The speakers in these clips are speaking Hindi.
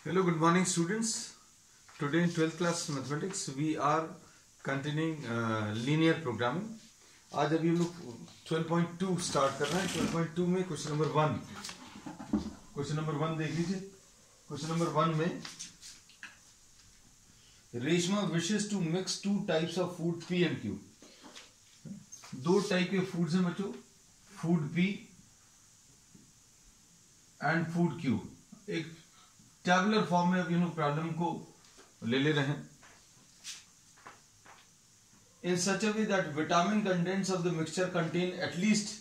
Hello, good morning students. Today in 12th class mathematics we are continuing linear programming. आज अभी हम लोग 12.2 स्टार्ट कर रहे हैं. 12.2 में क्वेश्चन नंबर 1 देख लीजिए. क्वेश्चन नंबर 1 में Reshma wishes to mix two types of food P and Q. दो टाइप के फूड्स हैं बच्चों, food P and food Q. एक टैबुलर फॉर्म में अभी हम लोग प्रॉब्लम को ले रहे हैं. In such a way that vitamin contents of the mixture contain at least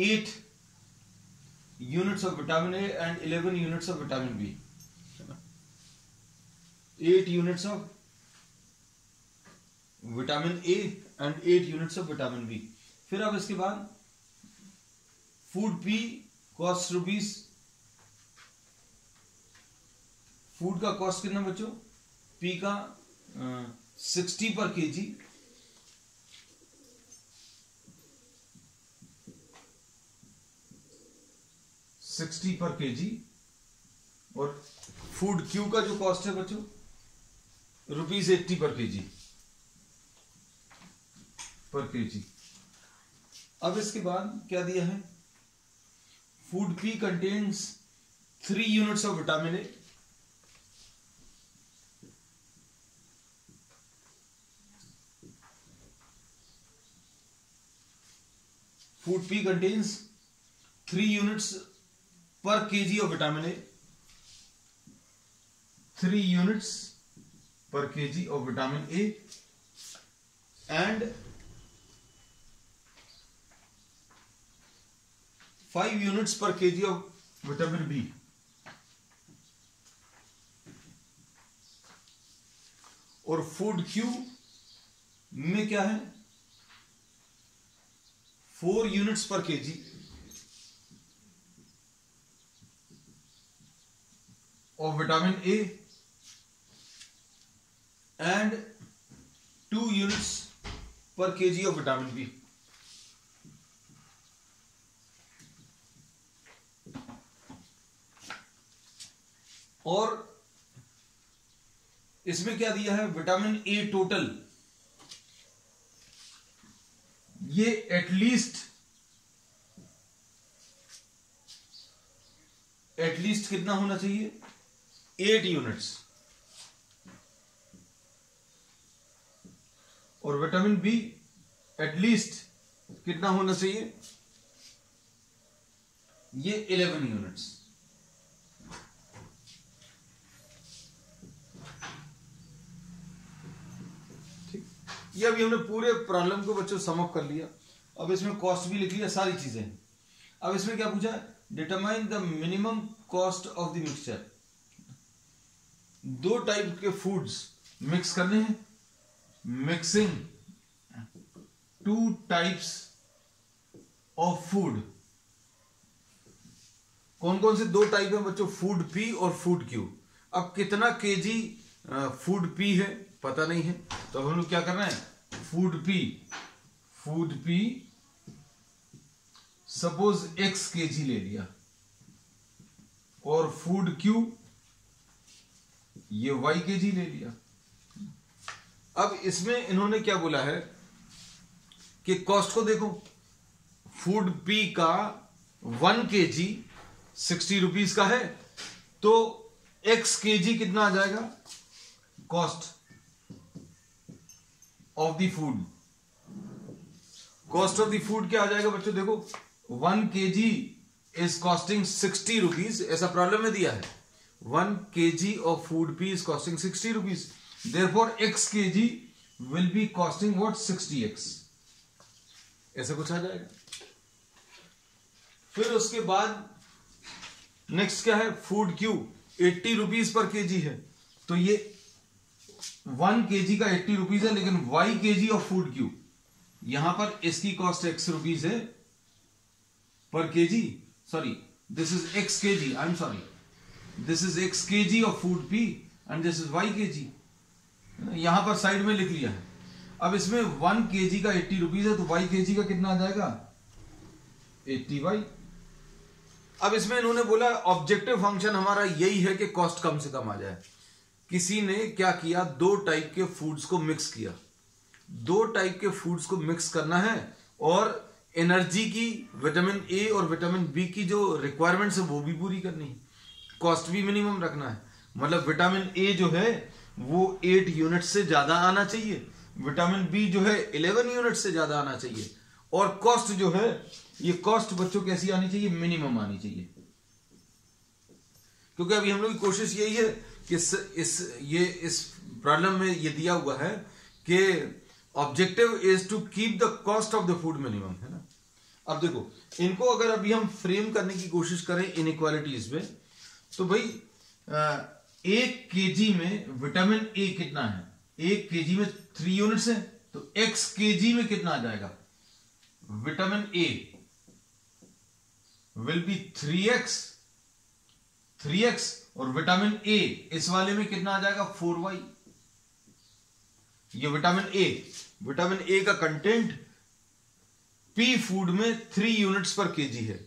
8 units of vitamin A and 11 units of vitamin B. 8 units of vitamin A and 8 units of vitamin B. फिर अब इसके बाद food P cost rupees. Food का कॉस्ट कितना बच्चों? P का 60 पर केजी. और फूड Q का जो कॉस्ट है बच्चों ₹80 पर केजी. अब इसके बाद क्या दिया है? Food P contains 3 units of vitamin A. Food P contains 3 units per kg of vitamin A. 3 units per kg of vitamin A and 5 units per kg of vitamin B. और फूड Q में क्या है? 4 units per kg of vitamin A and 2 units per kg of vitamin B. और इसमें क्या दिया है? विटामिन ए टोटल ये एटलीस्ट कितना होना चाहिए? 8 यूनिट्स. और विटामिन बी एटलीस्ट कितना होना चाहिए? ये 11 यूनिट्स. ये अभी हमने पूरे प्रॉब्लम को बच्चों सम अप कर लिया. अब इसमें कॉस्ट भी लिख लिया, सारी चीजें. अब इसमें क्या पूछा है? Determine the minimum cost of the mixture. दो टाइप के फूड्स मिक्स करने हैं. Mixing 2 types of food. कौन कौन से 2 टाइप है बच्चों? फूड P और फूड Q. अब कितना केजी फूड P है पता नहीं है, तो हम लोग क्या कर रहे हैं? Food P suppose X KG ले लिया और फूड Q ये Y केजी ले लिया. अब इसमें इन्होंने क्या बोला है कि कॉस्ट को देखो. फूड P का 1 केजी 60 रुपीज का है, तो X केजी कितना आ जाएगा? Cost of the food. Cost of the food क्या आ जाएगा बच्चों? देखो 1 केजी इज कॉस्टिंग 60 रुपीज. ऐसा प्रॉब्लम में दिया है. 1 KG of food P is costing 60 rupees. Therefore X KG will be costing what? 60X. ऐसा कुछ आ जाएगा. फिर उसके बाद नेक्स्ट क्या है? Food Q 80 rupees per KG है, तो ये 1 केजी का 80 रुपीज है, लेकिन Y KG of food Q यहां पर इसकी कॉस्ट X रुपीज है पर KG. Sorry, this is X KG. I am sorry, this is X KG of food P and this is Y KG. यहां पर साइड में लिख लिया है. अब इसमें 1 केजी का 80 रुपीज है, तो Y केजी का कितना आ जाएगा? 80Y. अब इसमें इन्होंने बोला ऑब्जेक्टिव फंक्शन हमारा यही है कि कॉस्ट कम से कम आ जाए। किसी ने क्या किया, दो टाइप के फूड्स को मिक्स किया, दो टाइप के फूड्स को मिक्स करना है और एनर्जी की, विटामिन ए और विटामिन बी की जो रिक्वायरमेंट्स है वो भी पूरी करनी है, कॉस्ट भी मिनिमम रखना है। मतलब विटामिन ए जो है वो 8 यूनिट से ज्यादा आना चाहिए, विटामिन बी जो है 11 यूनिट से ज्यादा आना चाहिए, और कॉस्ट जो है ये कॉस्ट बच्चों कैसी आनी चाहिए, मिनिमम आनी चाहिए। क्योंकि अभी हम लोग की कोशिश यही है कि इस प्रॉब्लम में ये दिया हुआ है कि objective is to keep the cost of the food minimum, है ना। अब देखो इनको अगर अभी हम फ्रेम करने की कोशिश करें इनइक्वालिटीज में, तो भाई 1 केजी में विटामिन ए कितना है, 1 केजी में 3 यूनिट्स है, तो x केजी में कितना आ जाएगा, vitamin A will be 3x और विटामिन ए इस वाले में कितना आ जाएगा 4y। ये विटामिन ए का कंटेंट पी फूड में 3 यूनिट्स पर केजी है।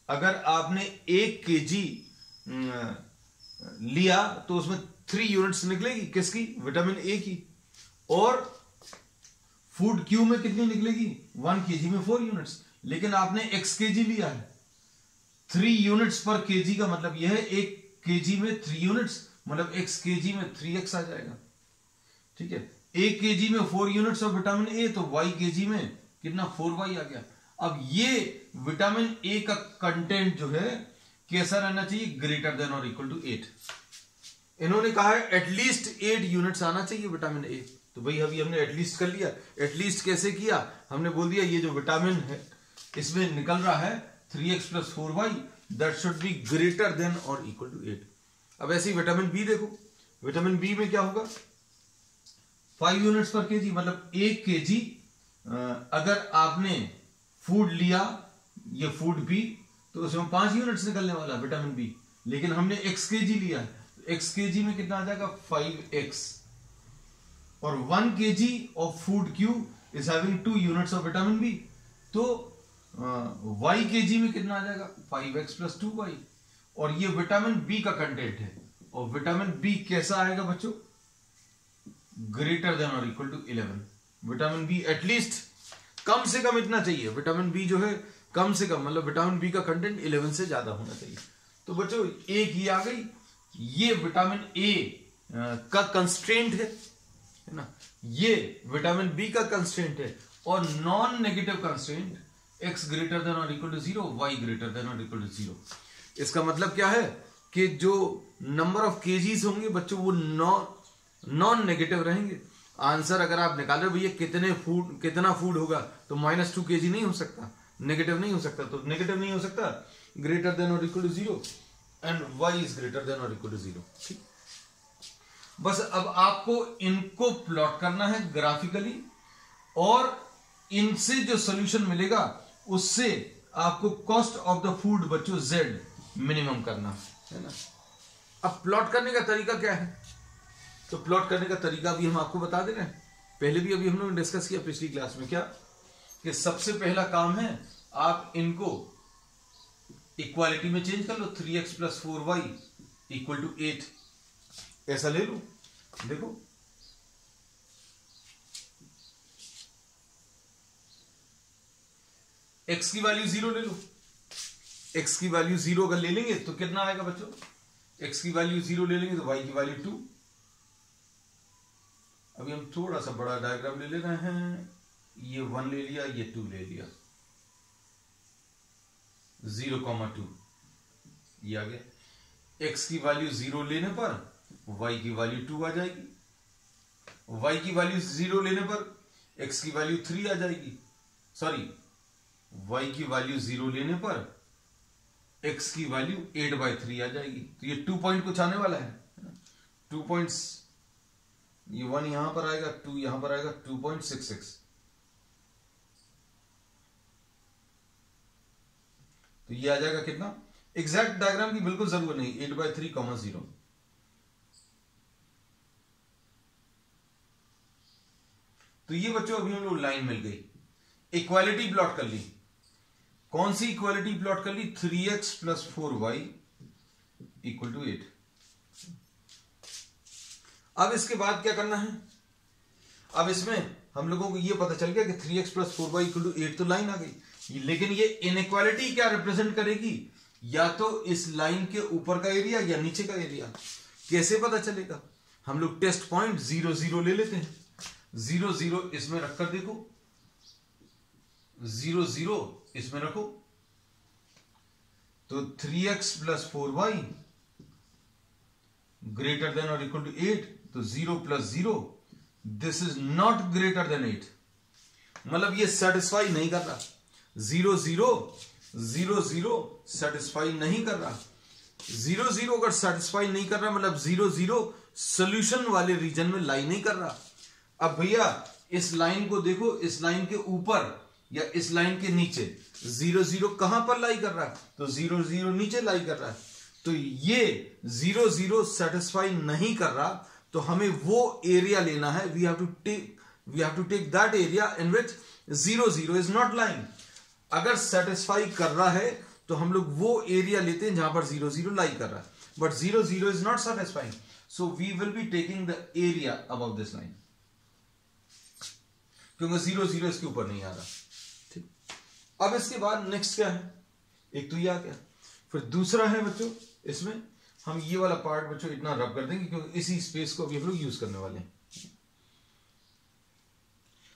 अगर आपने 1 केजी लिया तो उसमें 3 यूनिट्स निकलेगी, किसकी, विटामिन ए की। और फूड क्यू में कितनी निकलेगी, 1 केजी में 4 यूनिट्स। लेकिन आपने x केजी लिया है, 3 यूनिट्स पर केजी का मतलब यह है 1 केजी में 3 यूनिट्स, मतलब x केजी में 3x आ जाएगा, ठीक है। 1 केजी में 4 यूनिट्स ऑफ विटामिन ए, तो y केजी में कितना 4y आ गया। अब ये विटामिन ए का कंटेंट जो है कैसा रहना चाहिए, ग्रेटर देन और इक्वल टू 8। इन्होंने कहा है एटलीस्ट 8 यूनिट्स आना चाहिए विटामिन ए, तो भाई अभी हमने एटलीस्ट कर लिया। एटलीस्ट कैसे किया, हमने बोल दिया ये जो विटामिन है इसमें निकल रहा है 3x + 4y, that should be greater than और इक्वल टू 8। अब ऐसे ही विटामिन बी देखो, विटामिन बी में क्या होगा, 5 यूनिट्स पर केजी, मतलब 1 केजी अगर आपने फूड लिया, ये फूड बी, तो उसमें 5 यूनिट्स निकलने वाला विटामिन बी। लेकिन हमने x केजी लिया, x केजी में कितना आ जाएगा 5x। और 1 KG of food Q is having 2 units of vitamin B, तो y केजी में कितना आ जाएगा 5x + 2y। और ये विटामिन बी का कंटेंट है, और विटामिन बी कैसा आएगा बच्चों, ग्रेटर देन और equal to 11। Vitamin B at least कम से कम इतना चाहिए, विटामिन बी जो है कम से कम, मतलब विटामिन बी का कंटेंट 11 से ज्यादा होना चाहिए। तो बच्चों एक ही आ गई, ये विटामिन ए का कंस्ट्रेंट है ना, ये विटामिन बी का कंस्ट्रेंट है। और non negative constraint x greater than और equal to 0, y greater than और इक्वल टू 0। इसका मतलब क्या है कि जो नंबर ऑफ केजीज होंगे बच्चों वो नॉन नेगेटिव रहेंगे। आंसर अगर आप निकाल रहे हो भैया कितना फूड होगा, तो -2 केजी नहीं हो सकता, नेगेटिव नहीं हो सकता, तो नेगेटिव नहीं हो सकता, ग्रेटर देन और equal to 0 and y is greater than और इक्वल टू 0। ठीक, बस अब आपको इनको प्लॉट करना है ग्राफिकली, और इनसे जो सॉल्यूशन मिलेगा उससे आपको कॉस्ट ऑफ द फूड बच्चों z मिनिमम करना है ना। अब प्लॉट करने का तरीका क्या है, तो प्लॉट करने का तरीका भी हम आपको बता दे रहे हैं, पहले भी अभी हम लोगों ने डिस्कस किया पिछली क्लास में। क्या कि सबसे पहला काम है आप इनको इक्वालिटी में चेंज कर लो, 3x + 4y इक्वल टू 8 ऐसा ले लो। देखो x की वैल्यू 0 ले लो, x की वैल्यू 0 अगर ले लेंगे तो कितना आएगा बच्चों, x की वैल्यू 0 ले लेंगे तो y की वैल्यू 2। अभी हम थोड़ा सा बड़ा डायग्राम ले ले रहे हैं, ये 1 ले लिया, ये 2 ले लिया, 0,2 ये आ गया। x की वैल्यू 0 लेने पर y की वैल्यू 2 आ जाएगी, y की वैल्यू 0 लेने पर x की वैल्यू 3 आ जाएगी, सॉरी y की वैल्यू 0 लेने पर x की वैल्यू 8/3 आ जाएगी। तो ये 2 पॉइंट कुछ आने वाला है, 2 पॉइंट्स, ये 1 यहां पर आएगा, 2 यहां पर आएगा, 2.66। तो ये आ जाएगा कितना, एग्जैक्ट डायग्राम की बिल्कुल जरूरत नहीं, 8/3, 0। तो ये बच्चों अभी हम लोग लाइन मिल गई, इक्वालिटी प्लॉट कर ली। कौन सी इक्वालिटी प्लॉट कर ली? 3x plus 4y equal to 8। अब इसके बाद क्या करना है? अब इसमें हम लोगों को ये पता चल गया कि 3x plus 4y equal to 8 तो लाइन आ गई, लेकिन ये इनइक्वालिटी क्या रिप्रेजेंट करेगी? या तो इस लाइन के ऊपर का एरिया या नीचे का एरिया। कैसे पता चलेगा? हम लोग टेस्ट पॉइंट 0 0 ले लेते हैं। 0 0 इसमें रखकर देखो, 0 0 इसमें रखो, तो 3x plus 4y greater than और इक्वल टू 8, तो 0 plus 0 this is not greater than 8। मतलब ये सेटिस्फाई नहीं कर रहा। 0 0 0 0 सेटिस्फाई नहीं कर रहा। 0 0 अगर सेटिस्फाई नहीं कर रहा मतलब 0 0 सोल्यूशन वाले रीजन में लाई नहीं कर रहा। अब भैया इस लाइन को देखो, इस लाइन के ऊपर या इस लाइन के नीचे 0 0 कहां पर लाई कर रहा है? तो 0 0 नीचे लाई कर रहा है। तो ये 0 0 सेटिस्फाई नहीं कर रहा, तो हमें वो एरिया लेना है। We have to take that area in which 0 0 is not lying. अगर सेटिस्फाई कर रहा है तो हम लोग वो एरिया लेते हैं जहां पर 0 0 लाई कर रहा है, but 0 0 is not satisfying, so we will be taking the area above this line, क्योंकि 0 0 इसके ऊपर नहीं आ रहा। ठीक, अब इसके बाद नेक्स्ट क्या है? एक तो ये आ गया, फिर दूसरा है बच्चों, इसमें हम ये वाला पार्ट बच्चों इतना रब कर देंगे क्योंकि इसी स्पेस को अभी हम लोग यूज करने वाले हैं।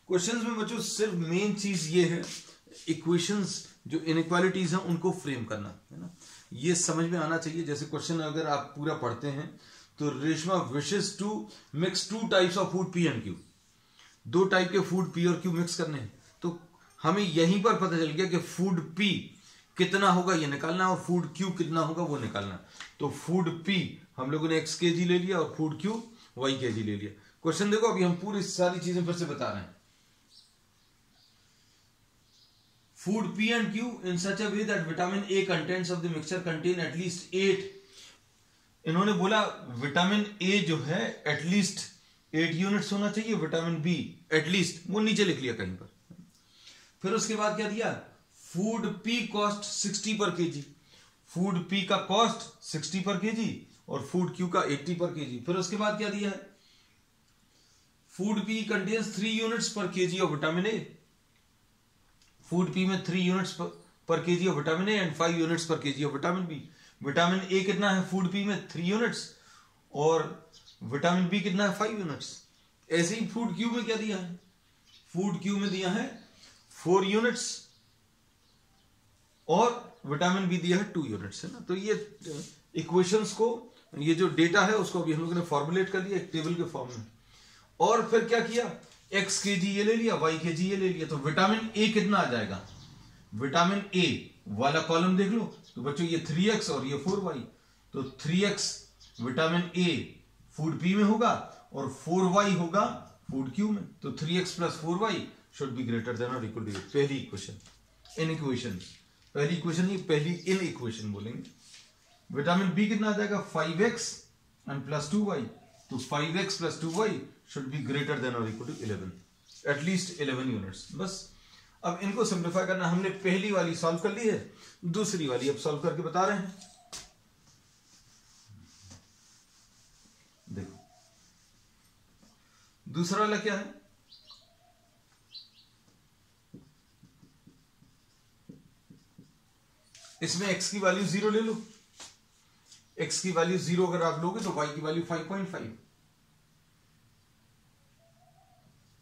क्वेश्चंस में बच्चों सिर्फ मेन चीज ये है, इक्वेशंस जो इनइक्वालिटीज हैं उनको फ्रेम करना है ना, ये समझ में आना चाहिए। जैसे क्वेश्चन अगर आप पूरा पढ़ते हैं तो Reshma wishes to mix 2 types of food P and Q, 2 type के फूड पी और क्यू मिक्स करने हैं। तो हमें यहीं पर पता चल गया कि फूड पी कितना होगा ये निकालना और फूड क्यू कितना होगा वो निकालना। तो फूड पी हम लोगों ने x kg ले लिया और फूड क्यू y kg ले लिया। क्वेश्चन देखो, अभी हम पूरी सारी चीजें फिर से बता रहे हैं। Food P and Q in such a way that vitamin A contents of the mixture contain at least 8। इन्होंने बोला विटामिन A जो है एटलीस्ट 8 यूनिट्स होना चाहिए, विटामिन B एटलीस्ट, वो नीचे लिख लिया कहीं पर। फिर उसके बाद क्या दिया? फूड P कॉस्ट 60 पर केजी, फूड P का कॉस्ट 60 पर केजी और फूड Q का 80 पर केजी। फिर उसके बाद क्या दिया है? Food P contains 3 units per kg of vitamin A, food P में 3 units per kg of vitamin A and 5 units per kg of vitamin B. Vitamin A कितना है फूड पी में? 3 यूनिट्स, और विटामिन बी कितना है? 5 यूनिट्स। ऐसे ही फूड क्यू में क्या दिया है? फूड क्यू में दिया है 4 यूनिट्स और विटामिन बी दिया है 2 यूनिट्स, है ना। तो ये इक्वेशंस को, ये जो डेटा है उसको अभी हम लोगों ने फॉर्मुलेट कर दिया एक टेबल के फॉर्म में। और फिर क्या किया? x kg ये ले लिया, y kg ये ले लिया। तो विटामिन ए कितना आ जाएगा? विटामिन ए वाला कॉलम देख लो तो बच्चों ये 3x और ये 4y, तो 3x vitamin A food P में होगा और 4y होगा फूड क्यू में। तो 3x plus 4y should be greater than और इक्वल टू 8। पहली इक्वेशन, इन इक्वेशन, पहली इक्वेशन नहीं, पहली इन इक्वेशन बोलेंगे। विटामिन बी कितना आ जाएगा? 5x एंड प्लस 2y, तो 5x plus 2y should be greater than or equal to 11, at least 11 units. बस अब इनको सिंप्लीफाई करना, हमने पहली वाली सॉल्व कर ली है, दूसरी वाली अब सॉल्व करके बता रहे हैं। देखो दूसरा वाला क्या है? इसमें x की वैल्यू 0 ले लो, x की वैल्यू 0 अगर आप लोगे तो y की वैल्यू 5.5,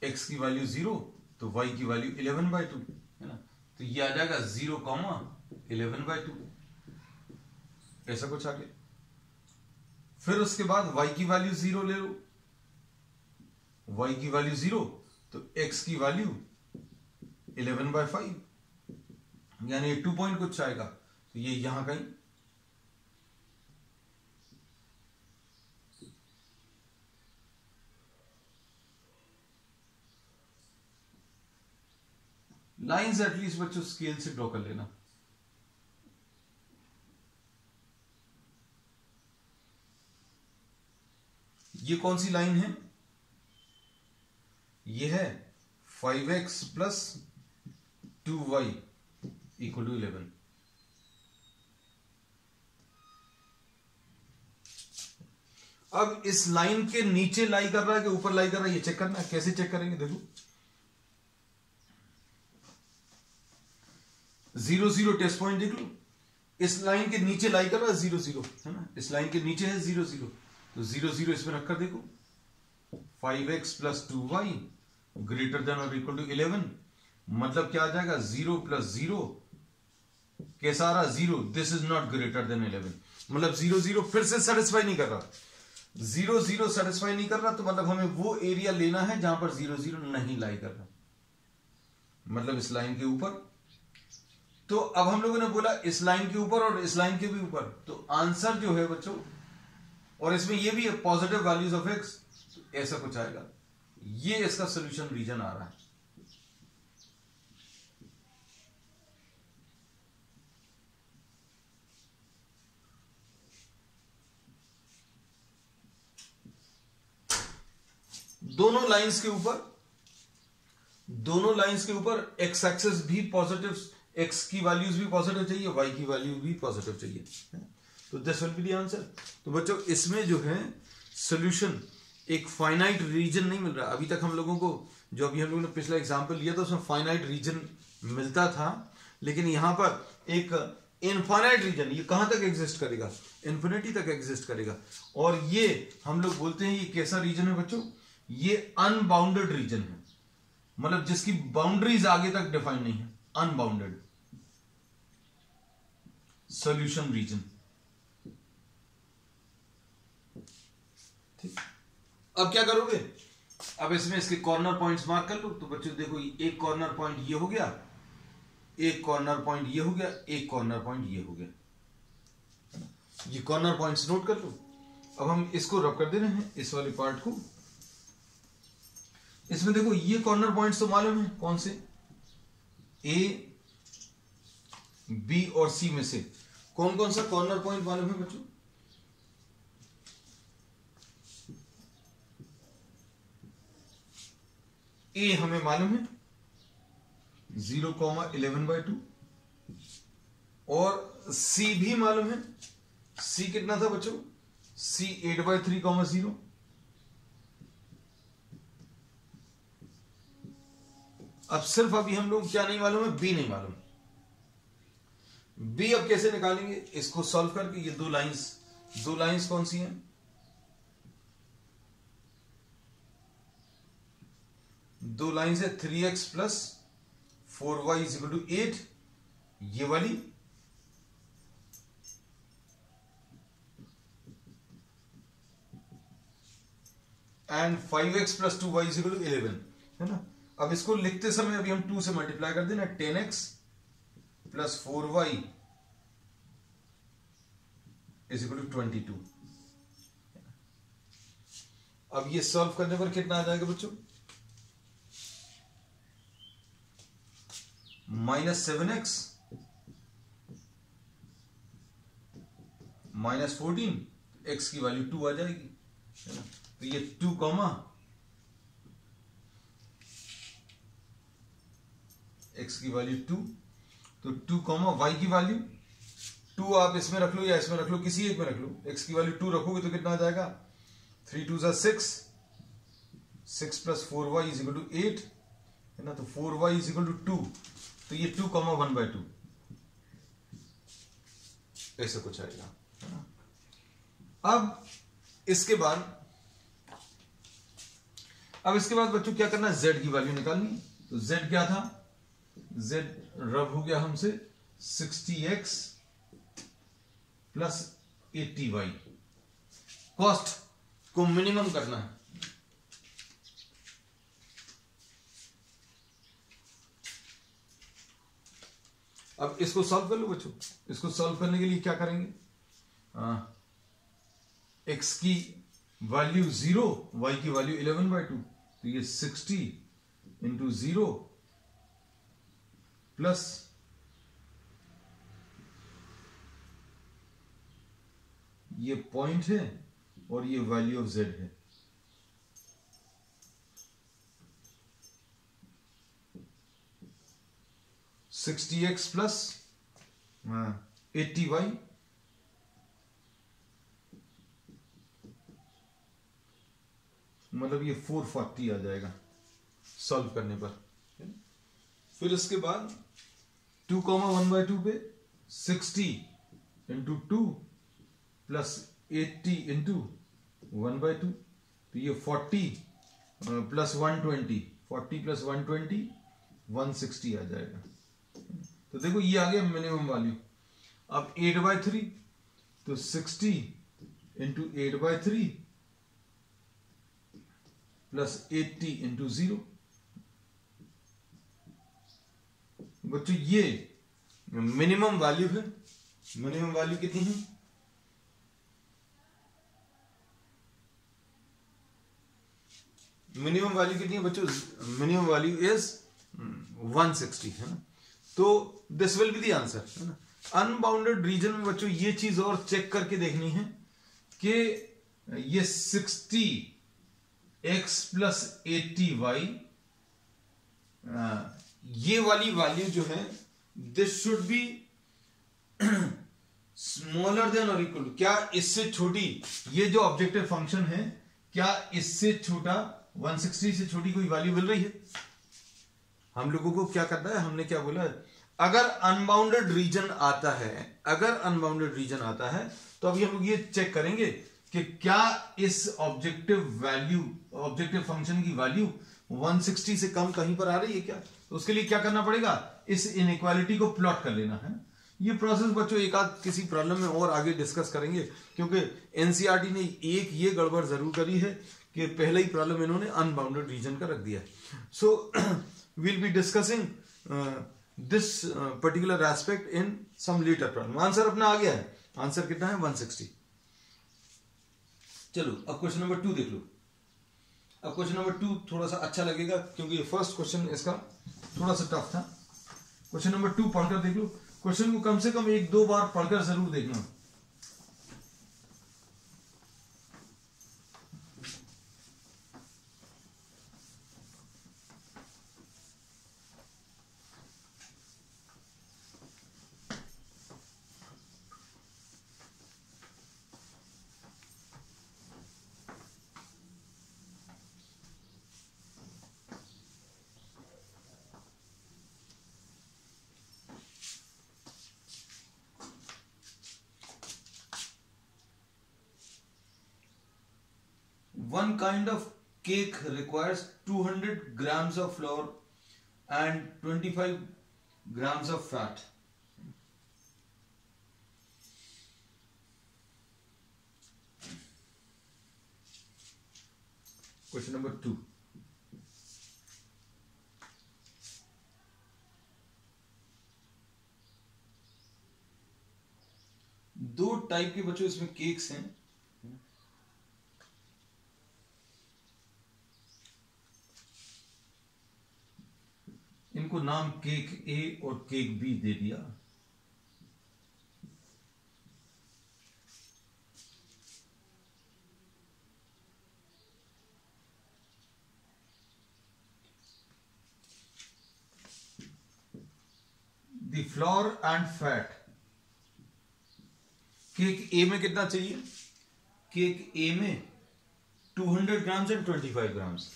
x की वैल्यू 0 तो y की वैल्यू 11/2, है ना। तो ये आ जाएगा 0,11/2, ऐसा कुछ आ गया। फिर उसके बाद y की वैल्यू 0 ले लो, y की वैल्यू 0 तो x की वैल्यू 11/5, यानी 2 पॉइंट कुछ आएगा, तो ये यहां कहीं लाइंस एटलीस्ट बच्चों स्केल से ड्रॉ कर लेना। ये कौन सी लाइन है? ये है 5x plus 2y equal to 11। अब इस लाइन के नीचे लाई कर रहा है कि ऊपर लाई कर रहा है, ये चेक करना है। कैसे चेक करेंगे? देखो 0 0 टेस्ट पॉइंट देख लो, इस लाइन के नीचे लाई कर रहा है 0 0, है ना, इस लाइन के नीचे है 0 0, तो 0 0 इसमें रखकर देखो 5x + 2y ग्रेटर देन और इक्वल टू 11, मतलब क्या आ जाएगा 0 + 0 कैसा आ रहा 0, this is not greater than 11, मतलब 0 0 फिर से सेटिस्फाई नहीं कर रहा, 0 0 सेटिस्फाई नहीं कर रहा, तो मतलब हमें वो एरिया लेना है जहां पर 0 0 नहीं लाई कर रहा, मतलब इस लाइन के ऊपर। तो अब हम लोगों ने बोला इस लाइन के ऊपर और इस लाइन के भी ऊपर, तो आंसर जो है बच्चों, और इसमें ये भी है पॉजिटिव वैल्यूज ऑफ x, ऐसा कुछ आएगा, ये इसका सॉल्यूशन रीजन आ रहा है। दोनों लाइंस के ऊपर एक्स एक्सेस भी पॉजिटिव, एक्स की वैल्यूज भी पॉजिटिव चाहिए, वाई की वैल्यू भी पॉजिटिव चाहिए, तो this will be the answer. तो बच्चों इसमें जो है सॉल्यूशन एक फाइनाइट रीजन नहीं मिल रहा। अभी तक हम लोगों को जो अभी हम लोगों ने पिछला एग्जांपल लिया था उसमें फाइनाइट रीजन मिलता था, लेकिन यहां पर एक इनफाइनाइट रीजन, ये कहां तक एग्जिस्ट करेगा? इन्फिनिटी तक एग्जिस्ट करेगा। और ये हम लोग बोलते हैं ये कैसा रीजन है बच्चों? ये अनबाउंडेड रीजन है, मतलब जिसकी बाउंड्रीज आगे तक डिफाइन नहीं है, अनबाउंडेड सॉल्यूशन रीजन। ठीक, अब क्या करोगे? अब इसमें इसके कॉर्नर पॉइंट्स मार्क कर लो। तो बच्चों देखो एक कॉर्नर पॉइंट ये हो गया, एक कॉर्नर पॉइंट ये हो गया, एक कॉर्नर पॉइंट ये हो गया, ये कॉर्नर पॉइंट्स नोट कर लो। अब हम इसको रब कर दे रहे हैं, इस वाले पार्ट को। इसमें देखो ये कॉर्नर पॉइंट्स तो मालूम है कौन से, ए, बी और सी में से कौन कौन सा कॉर्नर पॉइंट मालूम है बच्चों? ए हमें मालूम है 0,11/2 और सी भी मालूम है। सी कितना था बच्चों? सी 8/3,0। अब सिर्फ अभी हम लोग क्या नहीं मालूम है? बी नहीं मालूम। बी अब कैसे निकालेंगे? इसको सॉल्व करके ये दो लाइंस कौन सी हैं? दो लाइंस है 3x + 4y = 8, ये वाली, एंड 5x + 2y = 11, है ना। अब इसको लिखते समय अभी हम 2 से मल्टीप्लाई कर देना, 10x + 4y = 22। अब ये सॉल्व करने पर कितना आ जाएगा बच्चों? -7x - 14, x की वैल्यू 2 आ जाएगी, है ना। तो ये 2, x की वैल्यू 2, तो 2, y की वैल्यू 2 आप इसमें रख लो या इसमें रख लो, किसी एक में रख लो। x की वैल्यू 2 रखोगे तो कितना आ जाएगा? 3 2 6, 6 + 4y = 8, है ना। तो 4y = 2, तो ये 2, 1/2 ऐसा कुछ आएगा, है ना। अब इसके बाद बच्चों क्या करना है? z की वैल्यू निकालनी। तो z क्या था? z रब हो गया हमसे 60x + 80y। कॉस्ट को मिनिमम करना है। अब इसको सॉल्व कर लो बच्चों। इसको सॉल्व करने के लिए क्या करेंगे? x की वैल्यू 0, y की वैल्यू 11/2, तो ये 60 × 0 प्लस ये पॉइंट है और ये वैल्यू ऑफ z है। 60x प्लस 80y मतलब ये 440 आ जाएगा सॉल्व करने पर। फिर इसके बाद 2,1/2 पे 60 इंटू 2 प्लस 80 इंटू 1/2, तो ये 40 प्लस 120, 40 प्लस 120 160 आ जाएगा। तो देखो ये आ गया मिनिमम वैल्यू। अब 8/3 तो 60 इंटू 8/3 प्लस 80 इंटू 0। बच्चों ये मिनिमम वैल्यू है। मिनिमम वैल्यू कितनी है? मिनिमम वैल्यू कितनी है बच्चों? मिनिमम वैल्यू इज 160 है ना। तो this will be the answer है ना। अनबाउंडेड रीजन में बच्चों ये चीज और चेक करके देखनी है कि ये 60x प्लस 80y ये वाली वैल्यू जो है this should be smaller than और इक्वल, क्या इससे छोटी, ये जो ऑब्जेक्टिव फंक्शन है क्या इससे छोटा 160 से छोटी कोई वैल्यू मिल रही है? हम लोगों को क्या करना है, हमने क्या बोला, अगर अनबाउंडेड रीजन आता है, अगर अनबाउंडेड रीजन आता है तो अभी हम लोग ये चेक करेंगे कि क्या इस ऑब्जेक्टिव वैल्यू, ऑब्जेक्टिव फंक्शन की वैल्यू 160 से कम कहीं पर आ रही है क्या। तो उसके लिए क्या करना पड़ेगा, इस इनइक्वालिटी को प्लॉट कर लेना है। ये प्रोसेस बच्चों एक आध किसी प्रॉब्लम में और आगे डिस्कस करेंगे, क्योंकि एनसीईआरटी ने एक ये गड़बड़ जरूर करी है कि पहले ही प्रॉब्लम इन्होंने अनबाउंडेड रीजन का रख दिया है। सो we'll be discussing this particular aspect in some later problem. Answer अपना आ गया है, आंसर कितना है 160। चलो अब क्वेश्चन नंबर 2 देख लो। अब क्वेश्चन नंबर 2 थोड़ा सा अच्छा लगेगा क्योंकि ये फर्स्ट क्वेश्चन इसका थोड़ा सा टफ था। क्वेश्चन नंबर 2 पढ़कर देख लो। क्वेश्चन को कम से कम 1-2 बार पढ़कर जरूर देखना। One kind of cake requires 200 grams of flour and 25 grams of fat. Question number 2. दो टाइप के बच्चों इसमें केक्स हैं। इनको नाम केक ए और केक बी दे दिया। The flour and fat, cake A में कितना चाहिए, केक ए में 200 grams and 25 grams,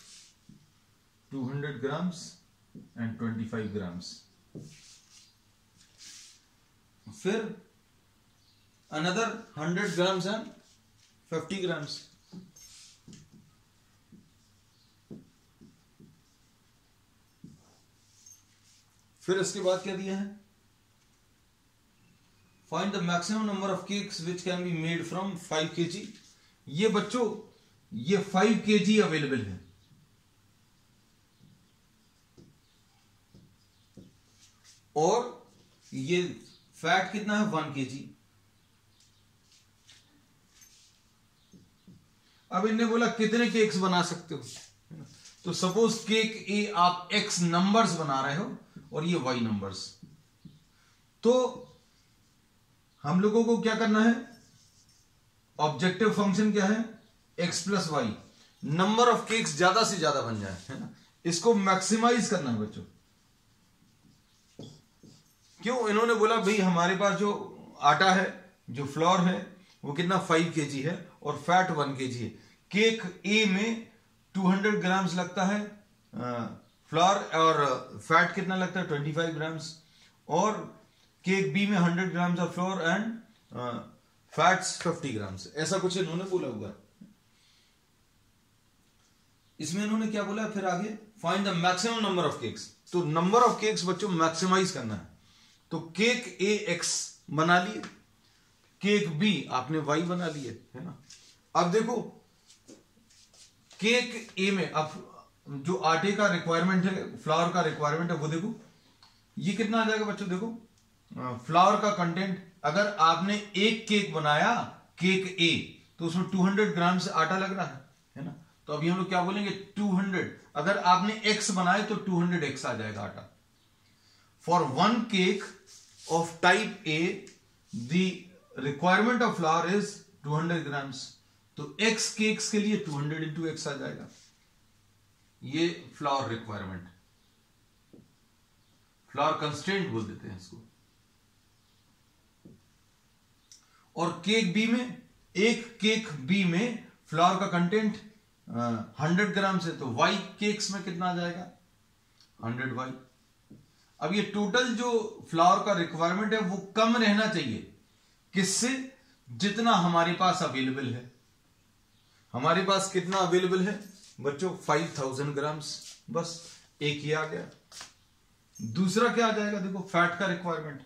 200 grams and 25 grams. फिर अनदर 100 ग्राम्स एंड 50 ग्राम्स। फिर इसके बाद क्या दिया है, find the maximum number of cakes which can be made from 5 kg। ये बच्चों ये 5 kg अवेलेबल है, और ये फैट कितना है 1 kg। अब इन्होंने बोला कितने केक्स बना सकते हो, तो सपोज केक ए आप x नंबर्स बना रहे हो और ये y नंबर्स, तो हम लोगों को क्या करना है, ऑब्जेक्टिव फंक्शन क्या है x plus y, number of cakes ज्यादा से ज्यादा बन जाए, है ना, इसको मैक्सिमाइज करना है बच्चों। क्यों? इन्होंने बोला भाई हमारे पास जो आटा है, जो फ्लोर है, वो कितना 5 kg है और फैट 1 kg है। केक ए में 200 ग्राम्स लगता है फ्लोर और फैट कितना लगता है 25 ग्राम्स, और केक बी में 100 grams of floor and fats 50 grams. ऐसा कुछ इन्होंने बोला हुआ है। इसमें इन्होंने क्या बोला फिर आगे, find the maximum number of cakes. तो नंबर ऑफ केक्स बच्चों मैक्सिमाइज करना है। तो केक ए एक्स बना लिए, केक बी आपने वाई बना लिए, है ना। अब देखो केक ए में अब जो आटे का रिक्वायरमेंट है, फ्लावर का रिक्वायरमेंट है, वो देखो ये कितना आ जाएगा बच्चों। देखो फ्लावर का कंटेंट, अगर आपने एक केक बनाया केक ए तो उसमें 200 ग्राम से आटा लग रहा है ना। तो अभी हम लोग क्या बोलेंगे 200, अगर आपने एक्स बनाए तो 200 एक्स आ जाएगा आटा। For 1 cake of type A the requirement of flower is 200 grams. तो एक्स केक्स के लिए 200 इंटू एक्स आ जाएगा। ये फ्लावर रिक्वायरमेंट, फ्लावर कंस्ट्रेंट बोल देते हैं इसको। और केक बी में, एक केक बी में फ्लावर का कंटेंट 100 ग्राम से, तो वाई केक्स में कितना आ जाएगा 100 वाई। अब ये टोटल जो फ्लावर का रिक्वायरमेंट है वो कम रहना चाहिए, किससे? जितना हमारे पास अवेलेबल है। हमारे पास कितना अवेलेबल है बच्चों 5000 ग्राम्स, बस एक ही आ गया। दूसरा क्या आ जाएगा देखो, फैट का रिक्वायरमेंट।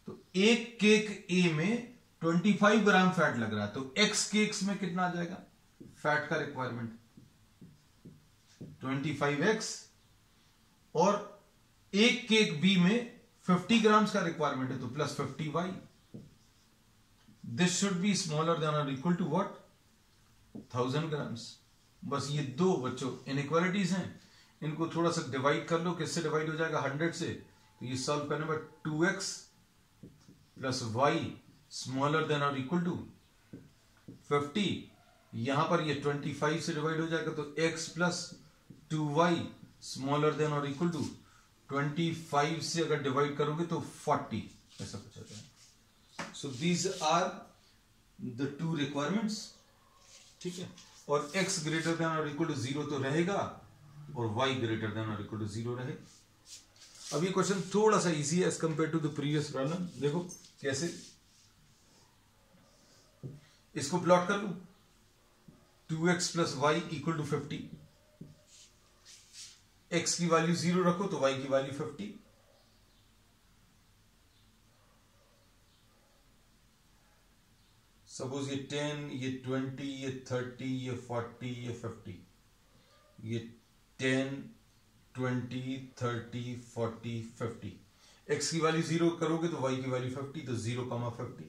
तो एक केक ए में 25 ग्राम फैट लग रहा है, तो एक्स केक्स में कितना आ जाएगा फैट का रिक्वायरमेंट 25x, और एक केक बी में 50 ग्राम्स का रिक्वायरमेंट है तो plus 50y। This should be smaller than और इक्वल टू व्हाट 1000 ग्राम्स। बस ये दो बच्चों इनइक्वालिटीज हैं, इनको थोड़ा सा डिवाइड कर लो। किससे डिवाइड हो जाएगा 100 से, तो ये सॉल्व करने पर 2x plus y smaller than और इक्वल टू 50, यहां पर ये 25 से डिवाइड हो जाएगा तो x plus 2y smaller than और इक्वल टू 25 से अगर डिवाइड करोगे तो 40, ऐसा कुछ आता है। So these are the two requirements, ठीक है। और x ग्रेटर देन और इक्वल टू 0 तो रहेगा और y ग्रेटर देन और इक्वल टू 0 रहे। अब ये क्वेश्चन थोड़ा सा इजी है as compare to the previous problem. देखो कैसे, इसको प्लॉट कर लू 2x plus y equal to 50। x की वैल्यू 0 रखो तो y की वैल्यू 50। सपोज ये 10, ये 20, ये 30, ये 40, ये 50, ये 10, 20, 30, 40, 50। x की वैल्यू 0 करोगे तो y की वैल्यू 50, तो 0, 50।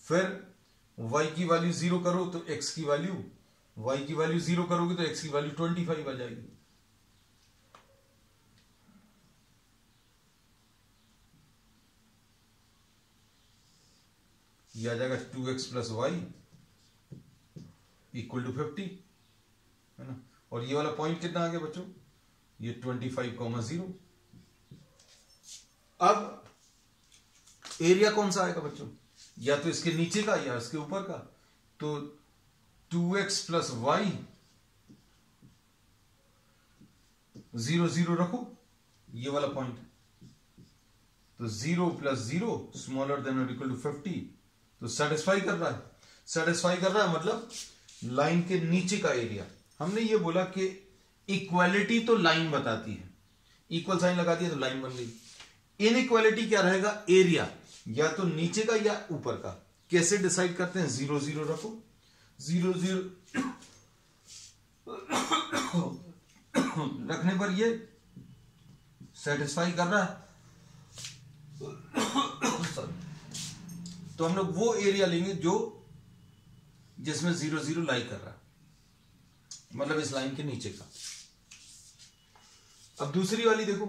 फिर y की वैल्यू 0 करो तो x की वैल्यू, y की वैल्यू 0 करोगे तो x की वैल्यू 25 आ जाएगी। ये आ जाएगा 2x plus y equal to 50, है ना। और ये वाला पॉइंट कितना आ गया बच्चों, ये 25,0। अब एरिया कौन सा आएगा बच्चों, या तो इसके नीचे का या इसके ऊपर का। तो 2x प्लस वाई 0, 0 रखो, ये वाला पॉइंट। तो 0 प्लस 0 स्मॉलर देन और इक्वल टू 50, तो सेटिस्फाई कर रहा है। सेटिस्फाई कर रहा है मतलब लाइन के नीचे का एरिया। हमने ये बोला कि इक्वालिटी तो लाइन बताती है, इक्वल साइन लगा दिया तो लाइन बन गई। इनइक्वालिटी क्या रहेगा, एरिया, या तो नीचे का या ऊपर का। कैसे डिसाइड करते हैं, 0, 0 रखो, 0, 0 रखने पर ये सेटिस्फाई कर रहा है। तो हम लोग वो एरिया लेंगे जो जिसमें 0, 0 लाई कर रहा है, मतलब इस लाइन के नीचे का। अब दूसरी वाली देखो,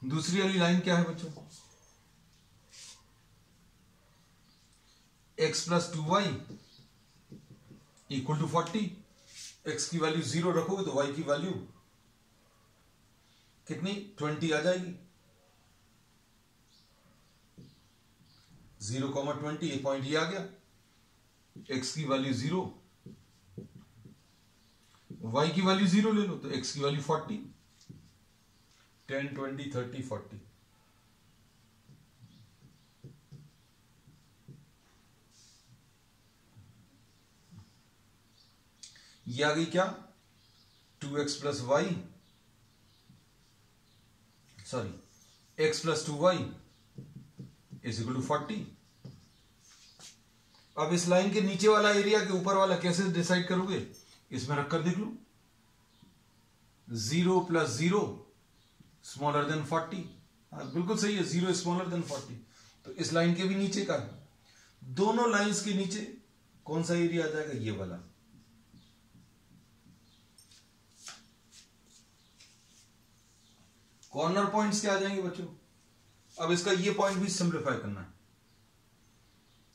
दूसरी वाली लाइन क्या है बच्चों, x plus 2y equal to 40। x की वैल्यू 0 रखोगे तो y की वैल्यू कितनी 20 आ जाएगी। 0,20 ये पॉइंट ये आ गया, x की वैल्यू 0, y की वैल्यू 0 ले लो तो x की वैल्यू 40, 10, 20, 30, 40। ये आ गई क्या 2x plus y, sorry x plus 2y is equal to 40। अब इस लाइन के नीचे वाला एरिया के ऊपर वाला कैसे डिसाइड करोगे, इसमें रखकर देख लो, 0 प्लस 0 स्मॉलर देन 40। बिल्कुल सही है, 0 स्मॉलर देन 40। तो इस लाइन के भी नीचे का है, दोनों लाइंस के नीचे कौन सा एरिया आ जाएगा, ये वाला। कॉर्नर पॉइंट्स क्या आ जाएंगे बच्चों। अब इसका ये पॉइंट भी सिंप्लीफाई करना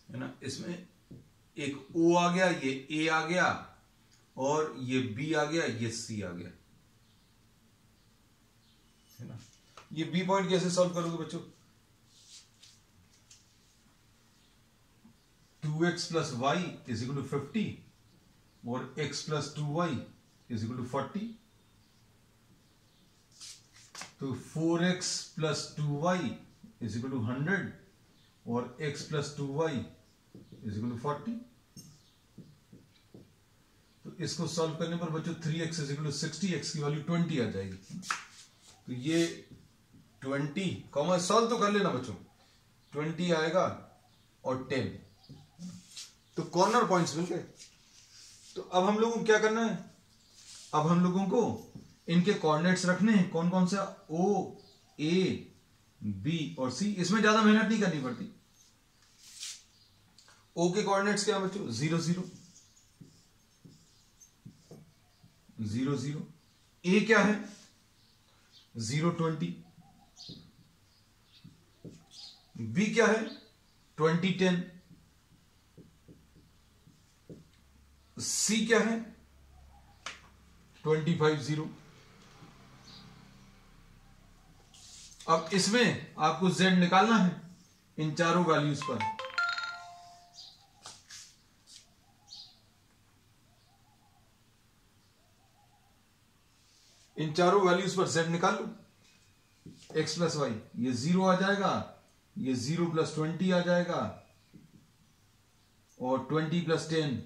है ना। इसमें एक O आ गया, ये A आ गया, और ये B आ गया, ये C आ गया, है ना। ये B पॉइंट कैसे सॉल्व करोगे बच्चों, 2x plus y is equal to 50 और x plus 2y is equal to 40। तो 4x plus 2y is equal to 100 और x plus 2y is equal to 40। तो इसको सॉल्व करने पर बच्चों 3x is equal to 60, x की वैल्यू 20 आ जाएगी। तो ये 20 कॉमा सॉल्व तो कर लेना बच्चों, 20 आएगा और 10, तो कॉर्नर पॉइंट्स मिल गए। तो अब हम लोगों को क्या करना है, अब हम लोगों को इनके कोऑर्डिनेट्स रखने हैं, कौन कौन सा, O, A, B और C। इसमें ज्यादा मेहनत नहीं करनी पड़ती। O के कोऑर्डिनेट्स क्या बच्चों, 0, 0, 0, 0। A क्या है, 0, 20। B क्या है, 20, 10। C क्या है, 25, 0। अब इसमें आपको Z निकालना है इन चारों वैल्यूज पर। इन चारों वैल्यूज पर Z निकालो, x प्लस वाई, ये 0 आ जाएगा, ये 0 प्लस 20 आ जाएगा, और 20 प्लस 10,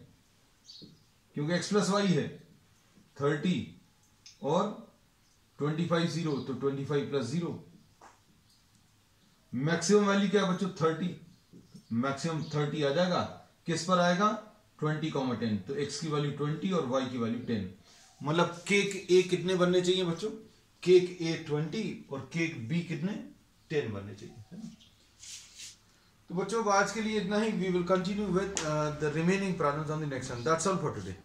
क्योंकि x प्लस वाई है 30 और 25, 0, तो 25 प्लस 0। मैक्सिमम वैल्यू क्या है बच्चों, 30, मैक्सिमम 30 आ जाएगा, किस पर आएगा, 20,10। तो x की वैल्यू 20 और y की वैल्यू 10। मतलब केक A कितने बनने चाहिए बच्चों, केक A 20 और केक B कितने, 10 बनने चाहिए, है ना। तो बच्चों आज के लिए इतना ही। We will continue with the remaining problems on the next one. That's all for today.